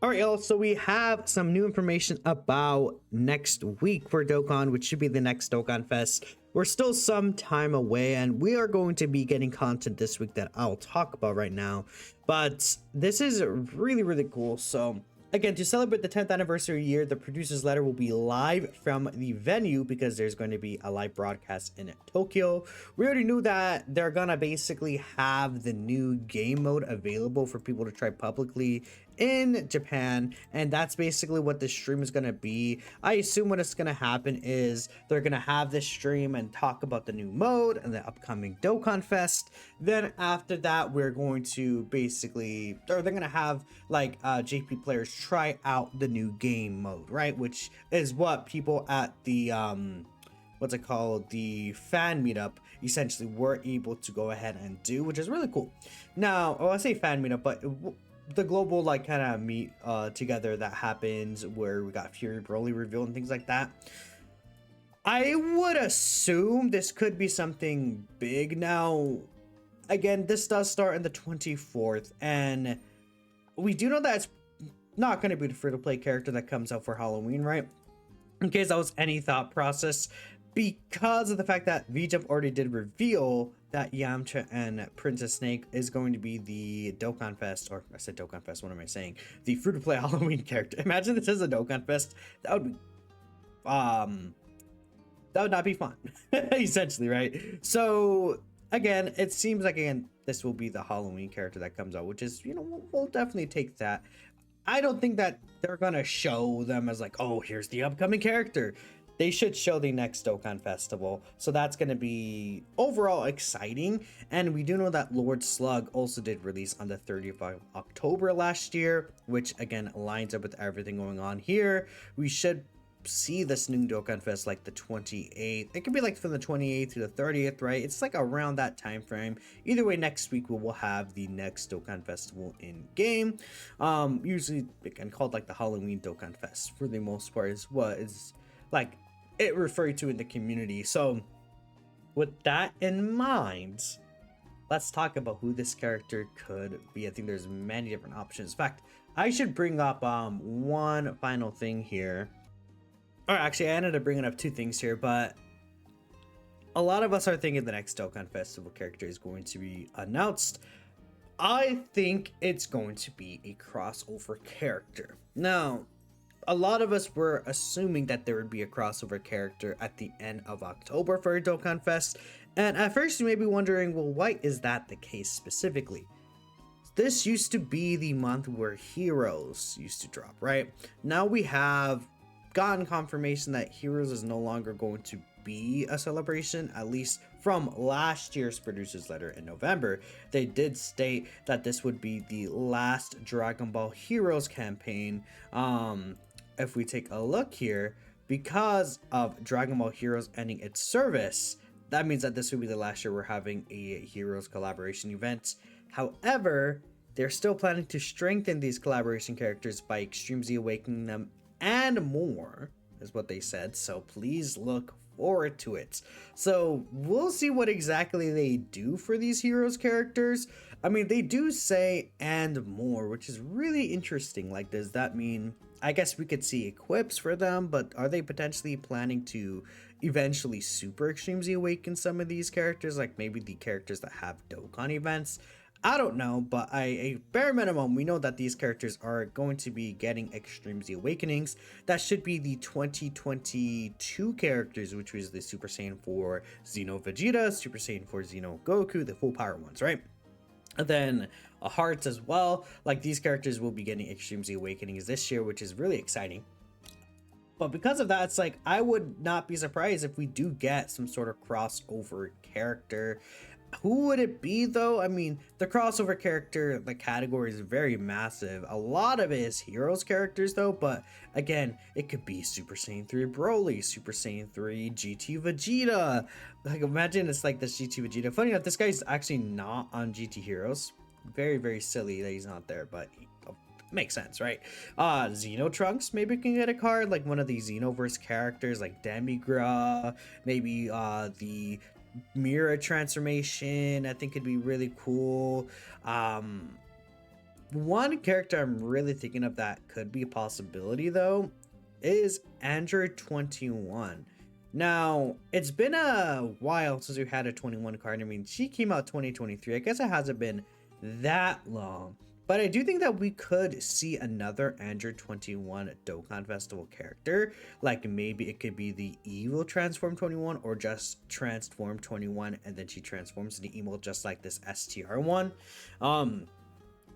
All right, y'all. So we have some new information about next week for Dokkan, which should be the next Dokkan Fest. We're still some time away, and we are going to be getting content this week that I'll talk about right now. But this is really, really cool. So again, to celebrate the 10th anniversary year, the producer's letter will be live from the venue because there's going to be a live broadcast in Tokyo. We already knew that they're gonna basically have the new game mode available for people to try publicly in Japan, and that's basically what the stream is going to be. I assume what is going to happen is they're going to have this stream and talk about the new mode and the upcoming Dokkan Fest. Then after that, we're going to basically, or they're going to have like JP players try out the new game mode, right? Which is what people at the what's it called, the fan meetup, essentially were able to go ahead and do, which is really cool. Now, I say fan meetup, but the global like kind of meet together that happens where we got Fury Broly revealed and things like that. I would assume this could be something big. Now, again, this does start on the 24th, and we do know that it's not going to be the free-to-play character that comes out for Halloween, right? In case that was any thought process, because of the fact that VJump already did reveal that Yamcha and Princess Snake is going to be the Dokkan Fest, or I said Dokkan Fest, what am I saying? The free-to-play Halloween character. Imagine this is a Dokkan Fest. That would be, that would not be fun, essentially, right? So again, it seems like, again, this will be the Halloween character that comes out, which is, you know, we'll definitely take that. I don't think that they're gonna show them as like, oh, here's the upcoming character. They should show the next Dokkan Festival. So that's going to be overall exciting. And we do know that Lord Slug also did release on the 30th of October last year, which again lines up with everything going on here. We should see this new Dokkan Fest like the 28th. It could be like from the 28th to the 30th, right? It's like around that time frame. Either way, next week we will have the next Dokkan Festival in game. Usually again called like the Halloween Dokkan Fest for the most part is what is like it referred to in the community. So with that in mind, let's talk about who this character could be. I think there's many different options. In fact, I should bring up one final thing here. Or actually, I ended up bringing up two things here, but a lot of us are thinking the next Dokkan Festival character is going to be announced. I think it's going to be a crossover character. Now, a lot of us were assuming that there would be a crossover character at the end of October for Dokkan Fest, and at first you may be wondering, well, why is that the case specifically? This used to be the month where Heroes used to drop, right? Now we have gotten confirmation that Heroes is no longer going to be a celebration, at least from last year's producer's letter in November. They did state that this would be the last Dragon Ball Heroes campaign. If we take a look here, because of Dragon Ball Heroes ending its service, that means that this will be the last year we're having a Heroes collaboration event. However, they're still planning to strengthen these collaboration characters by Extreme Awakening them and more, is what they said. So please look forward to it. So we'll see what exactly they do for these Heroes characters. I mean, they do say and more, which is really interesting. Like, does that mean, I guess we could see equips for them, but are they potentially planning to eventually super extremely awaken some of these characters, like maybe the characters that have Dokkan events? I don't know, but a bare minimum, we know that these characters are going to be getting Extreme Z Awakenings. That should be the 2022 characters, which was the Super Saiyan 4 Xeno Vegeta, Super Saiyan 4 Xeno Goku, the full power ones, right? And then Hearts as well. Like, these characters will be getting Extreme Z Awakenings this year, which is really exciting. But because of that, it's like, I would not be surprised if we do get some sort of crossover character. Who would it be though? I mean, the crossover character, the category is very massive. A lot of it is Heroes characters though, but again, it could be Super Saiyan 3 Broly, Super Saiyan 3 GT Vegeta. Like, imagine it's like this GT Vegeta. Funny enough, this guy's actually not on GT Heroes. Very, very silly that he's not there, but makes sense, right? Xeno Trunks maybe can get a card, like one of the Xenoverse characters, like Demigra, maybe the Mira transformation, I think could be really cool. One character I'm really thinking of that could be a possibility though is Android 21. Now, it's been a while since we had a 21 card. I mean, she came out 2023. I guess it hasn't been that long. But I do think that we could see another Android 21 Dokkan Festival character. Like maybe it could be the evil Transform 21 or just Transform 21 and then she transforms into evil just like this STR one.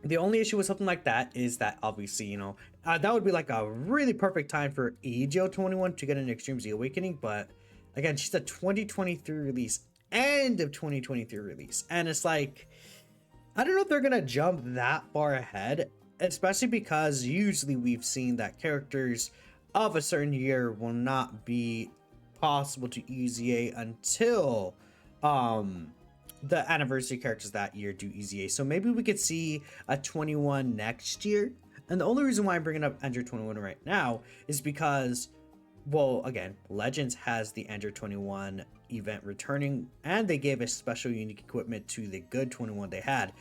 The only issue with something like that is that obviously, you know, that would be like a really perfect time for AGO 21 to get an Extreme Z Awakening. But again, she's a 2023 release, end of 2023 release. And it's like, I don't know if they're going to jump that far ahead, especially because usually we've seen that characters of a certain year will not be possible to EZA until, the anniversary characters that year do EZA. So maybe we could see a 21 next year. And the only reason why I'm bringing up Android 21 right now is because, well, again, Legends has the Android 21 event returning and they gave a special unique equipment to the good 21 they had.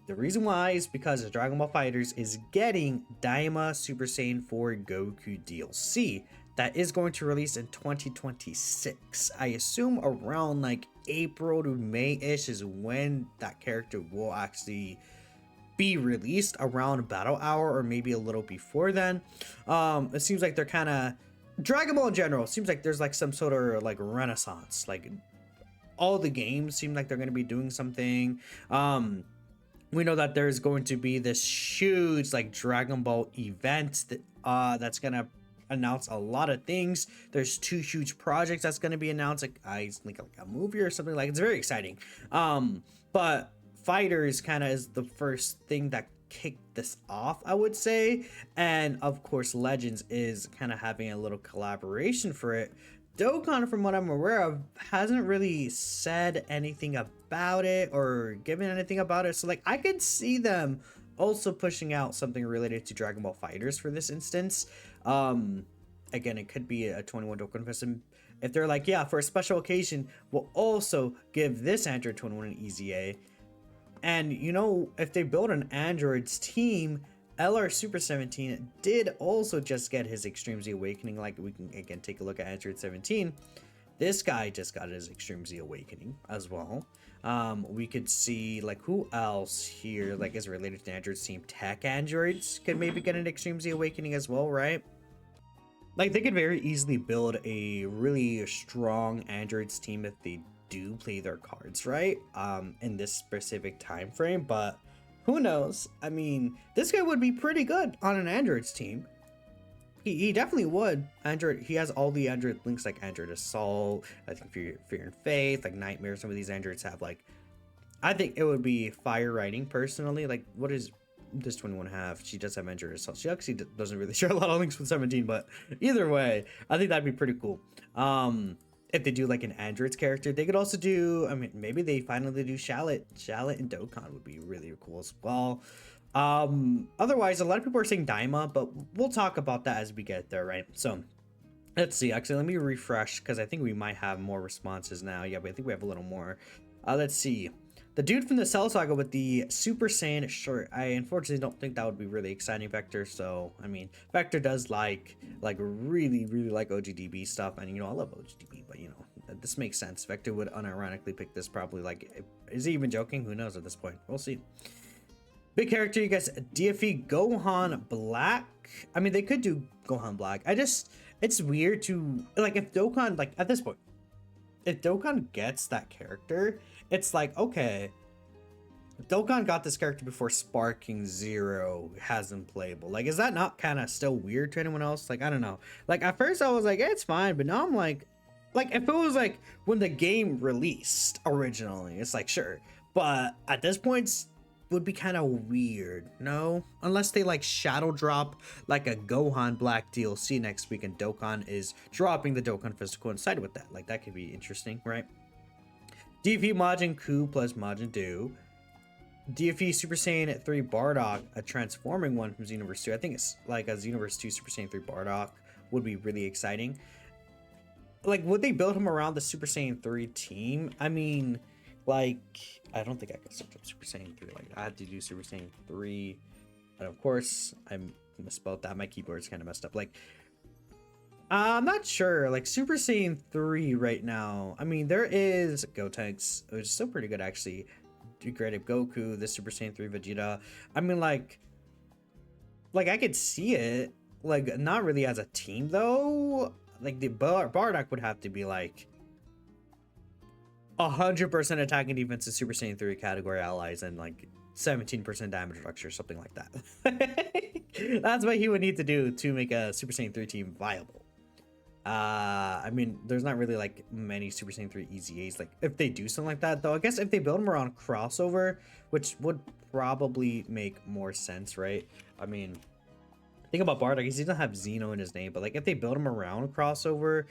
The reason why is because the Dragon Ball FighterZ is getting Daima Super Saiyan 4 Goku DLC that is going to release in 2026. I assume around like April to May-ish is when that character will actually be released, around Battle Hour or maybe a little before then. It seems like they're kind of, Dragon Ball in general, seems like there's like some sort of like renaissance. Like all the games seem like they're going to be doing something. We know that there's going to be this huge like Dragon Ball event that that's going to announce a lot of things. There's 2 huge projects that's going to be announced, like I think like a movie or something. Like it's very exciting. But Fighters kind of is the first thing that kicked this off, I would say. And of course Legends is kind of having a little collaboration for it. Dokkan, from what I'm aware of, hasn't really said anything about it or given anything about it. So like I could see them also pushing out something related to Dragon Ball FighterZ for this instance. Again, it could be a 21 Dokkanfest, and if they're like, yeah, for a special occasion, we'll also give this Android 21 an EZA. And you know, if they build an Android's team, LR Super 17 did also just get his Extreme Z Awakening. Like we can again take a look at Android 17. This guy just got his Extreme Z Awakening as well. We could see like who else here like is related to Android's team. Tech Androids could maybe get an Extreme Z Awakening as well, right? Like they could very easily build a really strong Androids team if they do play their cards right in this specific time frame. But who knows? I mean, this guy would be pretty good on an Androids team. He definitely would. Android, he has all the Android links like Android Assault, I think Fear and Faith, like Nightmare. Some of these Androids have like, I think it would be Fire Writing personally. Like what does this 21 have? She does have Android Assault. She actually doesn't really share a lot of links with 17, but either way, I think that'd be pretty cool. If they do like an Android's character, they could also do, I mean, maybe they finally do Shallot and Dokkan would be really cool as well. Otherwise, a lot of people are saying Daima, but we'll talk about that as we get there, right? So let's see. Actually, let me refresh because I think we might have more responses now. Yeah, but I think we have a little more. Let's see. The dude from the Cell Saga with the Super Saiyan shirt. I unfortunately don't think that would be really exciting, Vector. So, I mean, Vector does like really like OGDB stuff. And, you know, I love OGDB, but, you know, this makes sense. Vector would unironically pick this probably. Like, is he even joking? Who knows at this point? We'll see. Big character, you guys. DFE Gohan Black. I mean, they could do Gohan Black. It's weird to, like, if Dokkan, like, at this point, if Dokkan gets that character, it's like, okay, Dokkan got this character before Sparking Zero has him playable. Like, is that not kind of still weird to anyone else? Like, I don't know. Like, at first I was like, it's fine, but now I'm like, if it was like when the game released originally, it's like, sure. But at this point, would be kind of weird, no? Unless they like shadow drop like a Gohan Black DLC next week and Dokkan is dropping the Dokkanfest to coincide with that. Like that could be interesting, right? DFE Majin Ku plus Majin Do. DFE Super Saiyan 3 Bardock, a transforming one from Xenoverse 2. I think it's like a Xenoverse 2 Super Saiyan 3 Bardock would be really exciting. Like, would they build him around the Super Saiyan 3 team? I mean, Like, I don't think I can search up Super Saiyan 3. Like, I had to do Super Saiyan 3. And of course, I misspelled that. My keyboard's kind of messed up. Like, I'm not sure. Like, Super Saiyan 3 right now. I mean, there is Gotenks, which is still pretty good, actually. Degraded Goku, the Super Saiyan 3 Vegeta. I mean, like I could see it. Like, not really as a team, though. Like, the Bardock would have to be, like, 100% attack and defense to Super Saiyan 3 category allies and like 17% damage reduction or something like that. That's what he would need to do to make a Super Saiyan 3 team viable. I mean, there's not really like many Super Saiyan 3 EZAs. Like, if they do something like that, though, I guess if they build them around crossover, which would probably make more sense, right? I mean, think about Bardock, he doesn't have Xeno in his name, but like if they build him around crossover,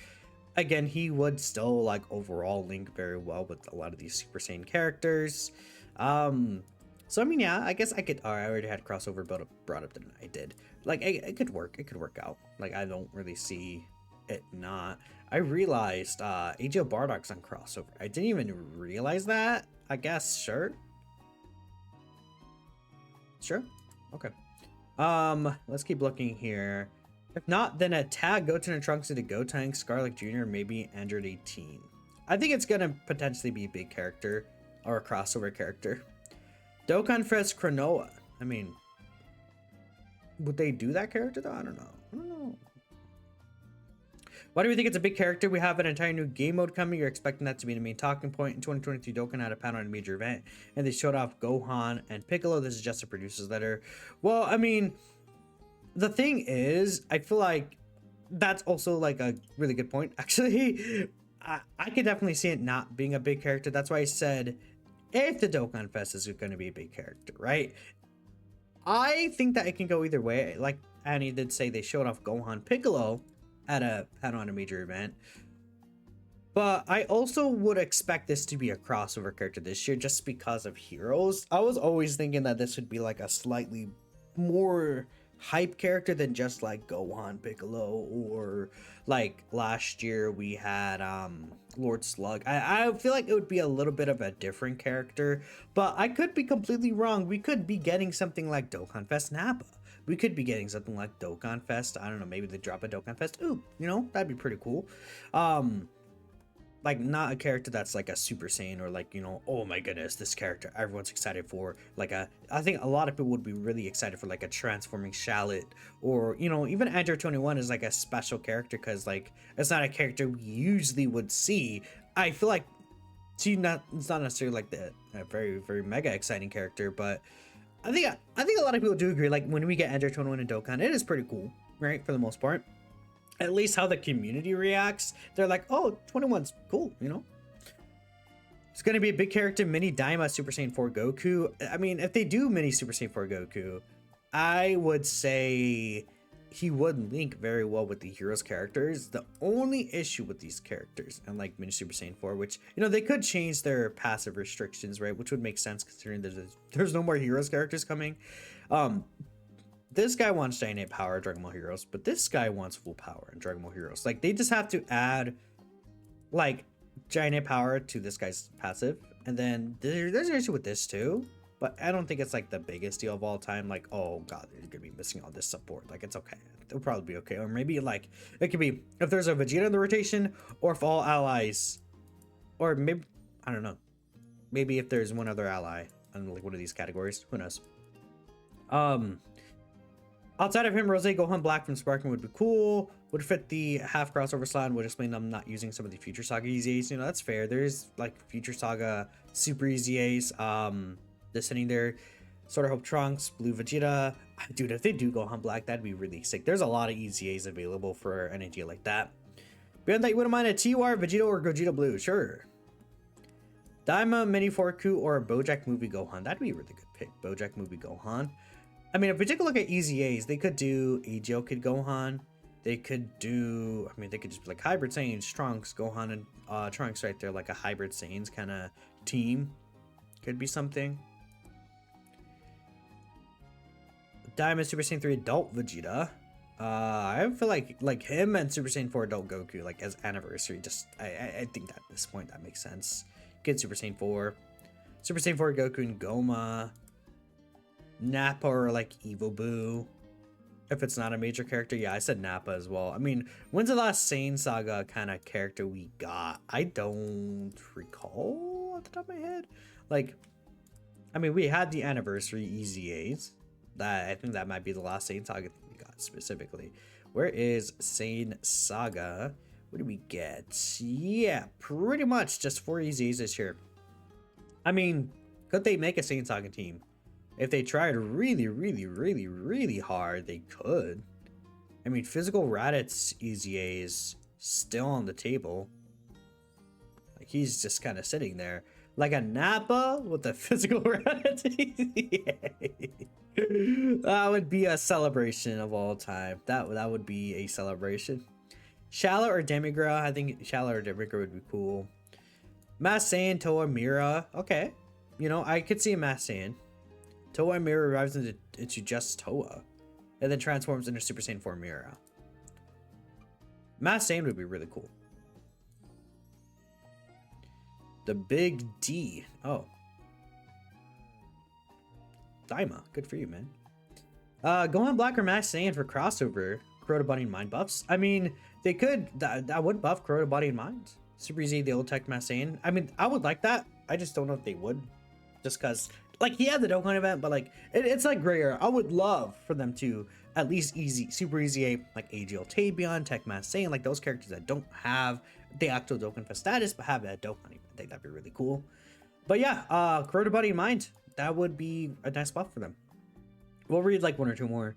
again, he would still like overall link very well with a lot of these Super Saiyan characters. So I mean, yeah, I guess I could. Oh, I already had crossover brought up, than I did. Like, it could work. It could work out. Like, I don't really see it not. I realized AGL Bardock's on crossover. I didn't even realize that. I guess sure. Sure. Okay. Let's keep looking here. If not, then a tag Goten and Trunks into Gotenks, Scarlet Jr., maybe Android 18. I think it's gonna potentially be a big character or a crossover character. Dokkanfest Chronoa. I mean, would they do that character though? I don't know. Why do we think it's a big character? We have an entire new game mode coming. You're expecting that to be the main talking point. In 2023, Dokkan had a panel at a major event, and they showed off Gohan and Piccolo. This is just a producer's letter. Well, I mean, the thing is, I feel like that's also like a really good point. Actually, I could definitely see it not being a big character. That's why I said if the Dokkanfest is going to be a big character, right? I think that it can go either way. Like Annie did say, they showed off Gohan Piccolo at a panel on a major event. But I also would expect this to be a crossover character this year just because of heroes. I was always thinking that this would be like a slightly more hype character than just like Gohan Piccolo, or like last year we had Lord Slug. I feel like it would be a little bit of a different character, but I could be completely wrong. We could be getting something like Dokkanfest Nappa. We could be getting something like Dokkanfest. I don't know, maybe they drop a Dokkanfest. Ooh, you know, that'd be pretty cool. Like, not a character that's like a Super Saiyan or like, you know, oh my goodness, this character everyone's excited for. Like I think a lot of people would be really excited for like a transforming Shallot, or, you know, even Android 21 is like a special character because like it's not a character we usually would see. I feel like it's not necessarily like a very, very mega exciting character, but I think a lot of people do agree. Like, when we get Android 21 and Dokkan, it is pretty cool, right? For the most part. At least how the community reacts. They're like, oh, 21's cool, you know? It's going to be a big character, mini Daima Super Saiyan 4 Goku. I mean, if they do mini Super Saiyan 4 Goku, I would say he would link very well with the heroes characters. The only issue with these characters, and like mini Super Saiyan 4, which, you know, they could change their passive restrictions, right? Which would make sense considering there's no more heroes characters coming. This guy wants Giant Power in Dragon Ball Heroes, but this guy wants full power in Dragon Ball Heroes. Like, they just have to add like Giant Power to this guy's passive, and then there's an issue with this too. But I don't think it's like the biggest deal of all time. Like, oh god, you're gonna be missing all this support. Like, it's okay. It'll probably be okay. Or maybe like it could be if there's a Vegeta in the rotation, or if all allies, or maybe I don't know. Maybe if there's one other ally in like one of these categories. Who knows? Outside of him, Rose Gohan Black from Sparking would be cool. Would fit the half crossover slot and would explain I'm not using some of the Future Saga EZAs. You know, that's fair. There's like Future Saga Super EZAs. They're sitting there. Sort of Hope Trunks, Blue Vegeta. Dude, if they do Gohan Black, that'd be really sick. There's a lot of EZAs available for an idea like that. Beyond that, you wouldn't mind a TUR, Vegeta, or Gogeta Blue. Sure. Daima, Mini Forku, or a Bojack Movie Gohan. That'd be a really good pick. Bojack Movie Gohan. I mean, if we take a look at EZAs, they could do AGL Kid Gohan. They could do, I mean, they could just be like Hybrid Saiyans, Trunks, Gohan, and Trunks right there, like a Hybrid Saiyans kind of team. Could be something. Diamond Super Saiyan 3 Adult Vegeta. I feel like him and Super Saiyan 4 Adult Goku, like as anniversary, just I think that at this point that makes sense. get Super Saiyan 4. Super Saiyan 4 Goku and Goma. Nappa or like Evo Boo. If it's not a major character, yeah, I said Nappa as well. I mean, when's the last Saiyan Saga kind of character we got? I don't recall off the top of my head. Like, I mean, we had the anniversary EZAs. That I think that might be the last Saiyan Saga thing we got specifically. Where is Saiyan Saga? What do we get? Yeah, pretty much just 4 EZAs this year. I mean, could they make a Saiyan Saga team? If they tried really, really, really, really hard, they could. I mean, physical Raditz EZA is still on the table. Like, he's just kind of sitting there. Like a Nappa with a physical Raditz EZA. That would be a celebration of all time. That would be a celebration. Shala or Demigra? I think Shala or Demigra would be cool. Mass Saiyan, Toa, Mira. Okay. You know, I could see a Mass Saiyan. Toa and Mira arrives into just Toa, and then transforms into Super Saiyan 4 Mira. Mass Saiyan would be really cool. The Big D. Oh. Daima. Good for you, man. Gohan Black or Mass Saiyan for crossover. Crota Body and Mind buffs. I mean, they could. That would buff Crota Body and Mind. Super Z, the old tech Mass Saiyan. I mean, I would like that. I just don't know if they would. Just because... Like, he had the Dokkan event, but like it's like grayer. I would love for them to at least super easy like AGL Tabion, Tech Mass Saiyan, like those characters that don't have the actual Dokkanfest status but have that Dokkan event. I think that'd be really cool. But yeah, Crota Body and Mind, that would be a nice buff for them. We'll read like 1 or 2 more.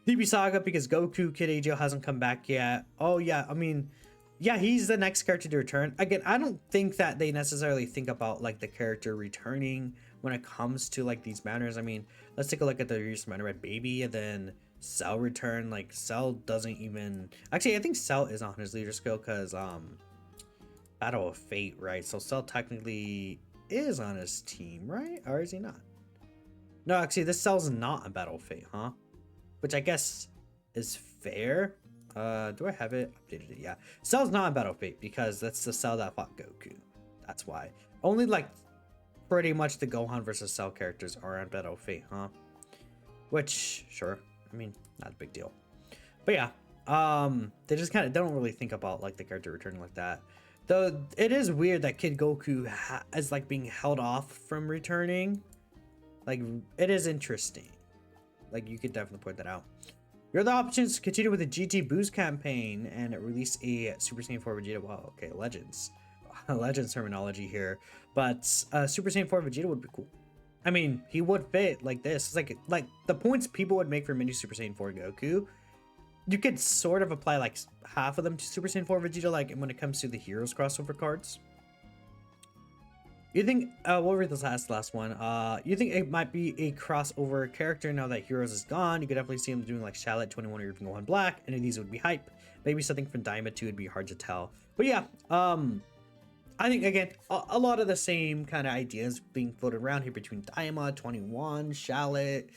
DB Saga because Goku Kid AGL hasn't come back yet. Oh yeah, I mean, yeah, he's the next character to return. Again, I don't think that they necessarily think about like the character returning when it comes to like these matters. I mean, let's take a look at the recent Red Baby and then Cell return. Like Cell doesn't even actually, I think Cell is on his leader skill because Battle of Fate, right? So Cell technically is on his team, right? Or is he not? No, actually this Cell's not a Battle of Fate, huh? Which I guess is fair. Do I have it updated? Yeah, Cell's not a Battle of Fate because that's the Cell that fought Goku. That's why. Only like pretty much the Gohan versus Cell characters are on Battle of Fate, huh? Which, sure, I mean, not a big deal. But yeah, they just kind of don't really think about like the character returning like that. Though it is weird that Kid Goku is like being held off from returning. Like, it is interesting. Like, you could definitely point that out. Your other options continue with the GT Boost campaign and release a Super Saiyan 4 Vegeta. Wow, okay, Legends. Legends terminology here. But Super Saiyan 4 Vegeta would be cool. I mean, he would fit like this. It's like the points people would make for mini Super Saiyan 4 Goku, you could sort of apply like half of them to Super Saiyan 4 Vegeta, like when it comes to the Heroes crossover cards. You think, we'll read this last one. You think it might be a crossover character now that Heroes is gone? You could definitely see him doing like Shallot 21 or even Gohan Black. Any of these would be hype. Maybe something from Daima 2 would be hard to tell. But yeah, I think, again, a lot of the same kind of ideas being floated around here between Daima, 21, Shallot,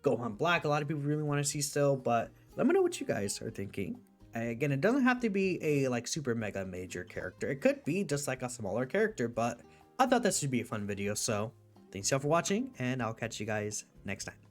Gohan Black. A lot of people really want to see still, but let me know what you guys are thinking. Again, it doesn't have to be a like super mega major character. It could be just like a smaller character, but I thought this would be a fun video. So thanks y'all for watching, and I'll catch you guys next time.